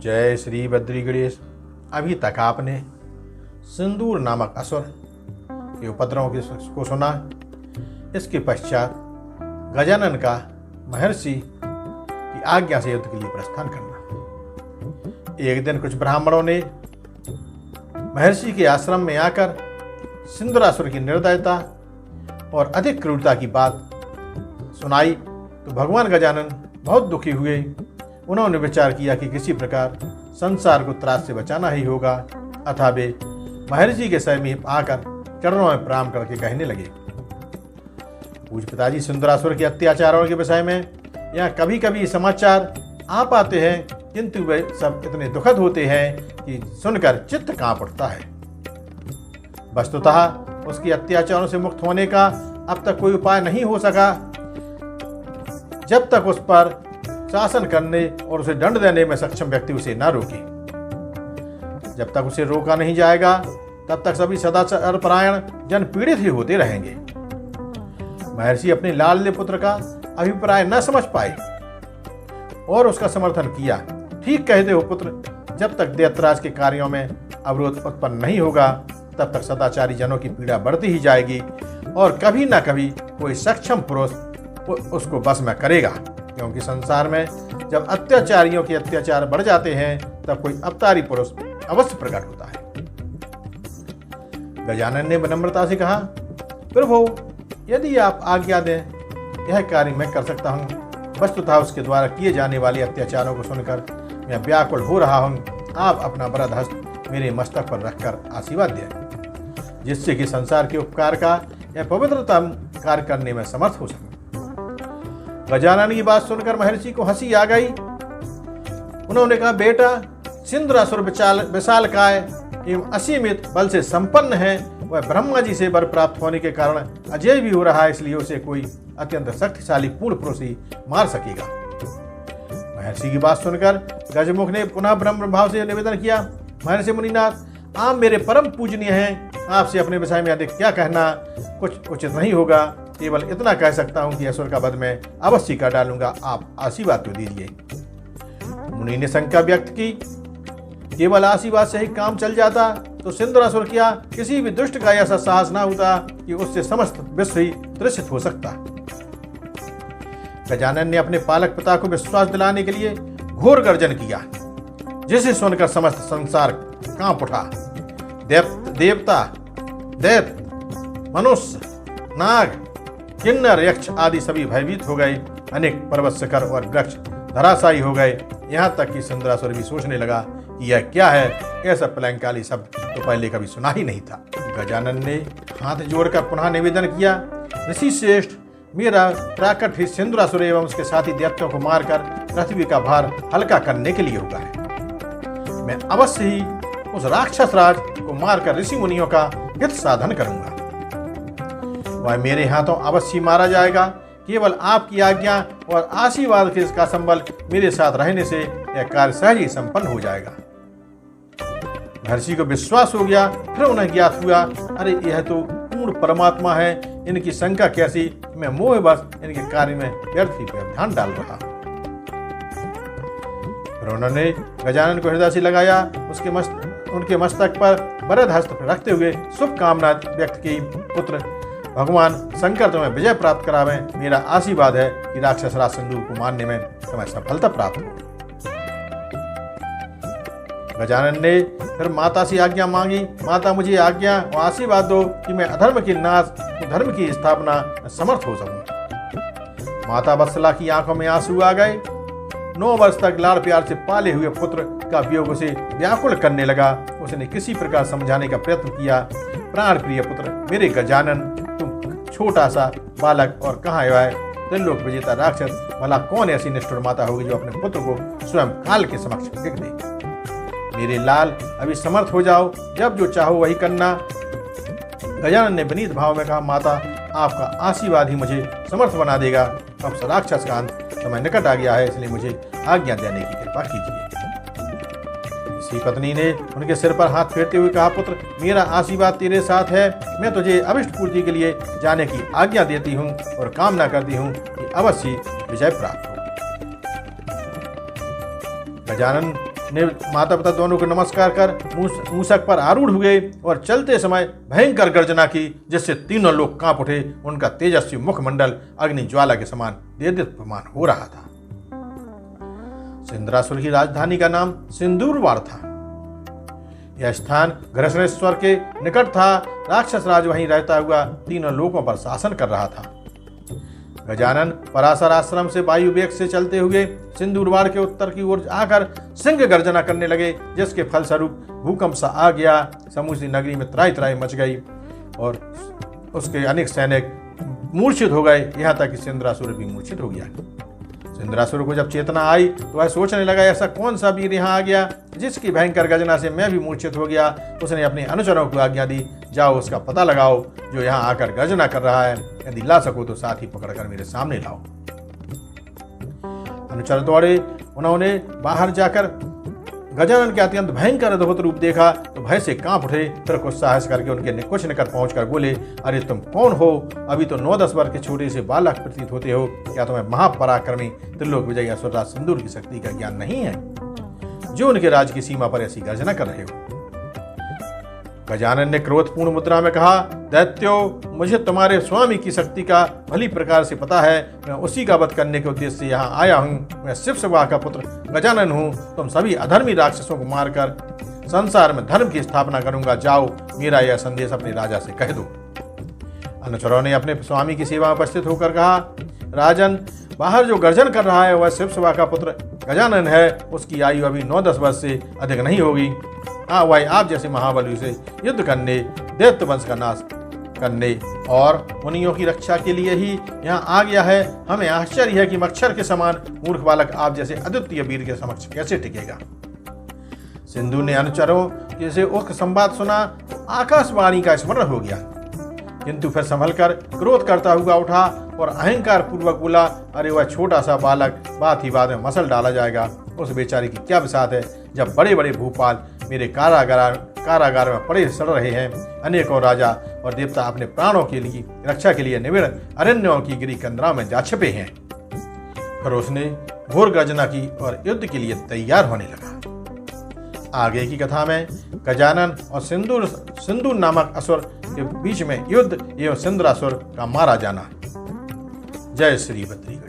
जय श्री बद्री गणेश। अभी तक आपने सिंदूर नामक असुर के उपद्रव को सुना। इसके पश्चात गजानन का महर्षि की आज्ञा से युद्ध के लिए प्रस्थान करना। एक दिन कुछ ब्राह्मणों ने महर्षि के आश्रम में आकर सिंदूरासुर की निर्दयता और अधिक क्रूरता की बात सुनाई तो भगवान गजानन बहुत दुखी हुए। उन्होंने विचार किया कि किसी प्रकार संसार को त्रास से बचाना ही होगा, अतः वे महर्षि के समीप आकर चरणों में प्रणाम करके कहने लगे, पूज्य पिताजी, सिंदूरासुर के अत्याचारों के विषय में यहाँ कभी कभी समाचार आ पाते हैं, किंतु वे सब इतने दुखद होते हैं कि सुनकर चित्त कांप उठता है। वस्तुतः उसके अत्याचारों से मुक्त होने का अब तक कोई उपाय नहीं हो सका। जब तक उस पर शासन करने और उसे दंड देने में सक्षम व्यक्ति उसे न रोके, जब तक उसे रोका नहीं जाएगा तब तक सभी सदाचार परायण जन पीड़ित ही होते रहेंगे। महर्षि अपने लाडले पुत्र का अभिप्राय न समझ पाए और उसका समर्थन किया। ठीक कहते हो पुत्र, जब तक दैत्यराज के कार्यों में अवरोध उत्पन्न नहीं होगा तब तक सदाचारी जनों की पीड़ा बढ़ती ही जाएगी और कभी न कभी कोई सक्षम पुरुष उसको बस में करेगा, क्योंकि संसार में जब अत्याचारियों के अत्याचार बढ़ जाते हैं तब कोई अवतारी पुरुष अवश्य प्रकट होता है। गजानन ने विनम्रता से कहा, प्रभु, यदि आप आज्ञा दें यह कार्य मैं कर सकता हूँ। वस्तुतः उसके द्वारा किए जाने वाले अत्याचारों को सुनकर मैं व्याकुल हो रहा हूँ। आप अपना वरद हस्त मेरे मस्तक पर रखकर आशीर्वाद दें, जिससे कि संसार के उपकार का यह पवित्रतम कार्य करने में समर्थ हो सके। गजानन की बात सुनकर महर्षि को हंसी आ गई। उन्होंने कहा, बेटा, सिंदूरासुर विशालकाय एवं असीमित बल से संपन्न है। वह ब्रह्मा जी से वर प्राप्त होने के कारण अजय भी हो रहा है, इसलिए उसे कोई अत्यंत शक्तिशाली पूर्ण पुरुष ही मार सकेगा। महर्षि की बात सुनकर गजमुख ने पुनः ब्रह्म भाव से निवेदन किया, महर्षि मुनिनाथ, आप मेरे परम पूजनीय हैं। आपसे अपने विषय में अधिक क्या कहना कुछ उचित नहीं होगा। केवल इतना कह सकता हूं कि असुर का वध मैं अवश्य कर डालूंगा। आप आशीर्वाद तो दीजिए। मुनि ने शंका व्यक्त की, केवल आशीर्वाद से ही काम चल जाता तो सिंदूरासुर क्या किसी भी दुष्ट का ऐसा साहस ना होता कि उससे समस्त विश्व ही त्रसित हो सकता। गजानन ने अपने पालक पिता को विश्वास दिलाने के लिए घोर गर्जन किया, जिसे सुनकर समस्त संसार कांप उठा। देवता, दैत्य, मनुष्य, नाग, किन्नर, यक्ष आदि सभी भयभीत हो गए। अनेक पर्वत शिखर और वृक्ष धराशायी हो गए। यहाँ तक कि सिंदूरासुर भी सोचने लगा कि यह क्या है, ऐसा प्रलयंकाली शब्द तो पहले कभी सुना ही नहीं था। गजानन ने हाथ जोड़कर पुनः निवेदन किया, ऋषि श्रेष्ठ, मेरा प्राकट ही सिंदूरासुर एवं उसके साथी दैत्यों को मारकर पृथ्वी का भार हल्का करने के लिए होगा है। मैं अवश्य ही उस राक्षस राज को मारकर ऋषि मुनियों का हित साधन करूंगा। वह मेरे हाथों अवश्य मारा जाएगा। केवल आपकी आज्ञा और आशीर्वाद के इसका संबल मेरे साथ रहने से यह कार्य सहज ही संपन्न हो जाएगा। महर्षि को विश्वास हो गया। फिर उन्हें ज्ञात हुआ, अरे यह तो पूर्ण परमात्मा है, इनकी शंका कैसी। मैं मोहवश इनके कार्य में व्यर्थ ही ध्यान डाल रहा हूं। फिर उन्होंने गजानन को हृदय से लगाया, उनके मस्तक पर वरद हस्त रखते हुए शुभकामना व्यक्त की, पुत्र, भगवान शंकर तुम्हें विजय प्राप्त करावें। मेरा आशीर्वाद है कि राक्षस राज सिंदूर को मारने में तुम्हें सफलता प्राप्त हो। गजानन ने फिर माता से आज्ञा मांगी, माता, मुझे आज्ञा और आशीर्वाद दो कि मैं अधर्म के नाश धर्म की स्थापना में समर्थ हो सकूं। माता वत्सला की आंखों में आंसू आ गए। 9 वर्ष तक लाड़ प्यार से पाले हुए पुत्र का वियोग उसे व्याकुल करने लगा। उसने किसी प्रकार समझाने का प्रयत्न किया, प्राण प्रिय पुत्र, मेरे गजानन, तुम छोटा सा बालक और कहाँ है त्रिलोक विजेता राक्षस, भला कौन ऐसी निष्ठुर माता होगी जो अपने पुत्र को स्वयं काल के समक्ष फेंक दे। मेरे लाल, अभी समर्थ हो जाओ, जब जो चाहो वही करना। गजानन ने विनीत भाव में कहा, माता, आपका आशीर्वाद ही मुझे समर्थ बना देगा। अब राक्षस का अंत समय निकट आ गया है, इसलिए मुझे आज्ञा देने की कृपा कीजिए। इसी पत्नी ने उनके सिर पर हाथ फेरते हुए कहा, पुत्र, मेरा आशीर्वाद तेरे साथ है। मैं तुझे अभिष्ट पूर्ति के लिए जाने की आज्ञा देती हूँ और कामना करती हूँ कि अवश्य विजय प्राप्त हो। गजानन ने माता पिता दोनों को नमस्कार कर मूसक पर आरूढ़ हुए और चलते समय भयंकर गर्जना की, जिससे तीनों लोग कांप उठे। उनका तेजस्वी मुखमंडल अग्नि ज्वाला के समान देदीप्यमान हो रहा था। सिंदरासुर की राजधानी का नाम सिंदूरवाड़ था। यह स्थान घृष्णेश्वर के निकट था। राक्षस राज वहीं रहता हुआ तीनों लोकों पर शासन कर रहा था। गजानन पराशर आश्रम से वायु वेग से चलते हुए सिंदूरवाड़ के उत्तर की ओर आकर सिंह गर्जना करने लगे, जिसके फलस्वरूप भूकंप सा आ गया। समूची नगरी में त्राही त्राही मच गई और उसके अनेक सैनिक मूर्छित हो गए, यहाँ तक कि सिंदरासुर भी मूर्छित हो गया। सिंदरासुर को जब चेतना आई तो वह सोचने लगा, ऐसा कौन सा वीर यहाँ आ गया जिसकी भयंकर गर्जना से मैं भी मूर्छित हो गया। उसने अपने अनुचरों को आज्ञा दी, जाओ उसका पता लगाओ जो यहाँ आकर गर्जना कर रहा है। यदि ला सको तो साथ ही पकड़कर मेरे सामने लाओ। अनुचर दौड़े। उन्होंने बाहर जाकर गजानन के अत्यंत भयंकर अद्भुत रूप देखा तो भय से कांप उठे। फिर कुछ साहस करके उनके कुछ निकट पहुंचकर बोले, अरे तुम कौन हो? अभी तो 9-10 वर्ष के छोटे से बालक प्रतीत होते हो। क्या तुम्हें महापराक्रमी त्रिलोक विजयी असुरराज सिंदूर की शक्ति का ज्ञान नहीं है, जो उनके राज की सीमा पर ऐसी गर्जना कर रहे हो? गजानन ने क्रोधपूर्ण मुद्रा में कहा, दैत्यो, मुझे तुम्हारे स्वामी की शक्ति का भली प्रकार से पता है। मैं उसी का वध करने के उद्देश्य से यहाँ आया हूँ। मैं शिवसभा का पुत्र गजानन हूँ। तुम सभी अधर्मी राक्षसों को मारकर संसार में धर्म की स्थापना करूंगा। जाओ, मेरा यह संदेश अपने राजा से कह दो। अनुचरों ने अपने स्वामी की सेवा में उपस्थित होकर कहा, राजन, बाहर जो गर्जन कर रहा है वह शिवसभा का पुत्र गजानन है। उसकी आयु अभी 9-10 वर्ष से अधिक नहीं होगी। हाँ, वही आप जैसे महाबली से युद्ध करने, दैत्य वंश का नाश करने और मुनियों की रक्षा के लिए ही यहाँ आ गया है। हमें आश्चर्य है कि मच्छर के समान मूर्ख बालक आप जैसे अद्वितीय वीर के समक्ष कैसे टिकेगा। सिंधु ने अनुचरों के से उक्त संवाद सुना। आकाशवाणी का स्मरण हो गया, किंतु फिर संभलकर क्रोध करता हुआ उठा और अहंकार पूर्वक बोला, अरे वह छोटा सा बालक बात ही बात में मसल डाला जाएगा। उस बेचारे की क्या बिसात है, जब बड़े बड़े भूपाल मेरे कारागार में पड़े सड़ रहे हैं। अनेकों राजा और देवता अपने प्राणों के लिए रक्षा के लिए निविड़ अरण्यों की गिरी कंदरा में जा छिपे हैं। फिर उसने घोर गर्जना की और युद्ध के लिए तैयार होने लगा। आगे की कथा में गजानन और सिंदूर नामक असुर के बीच में युद्ध एवं सिंदरासुर का मारा जाना। जय श्री बद्री।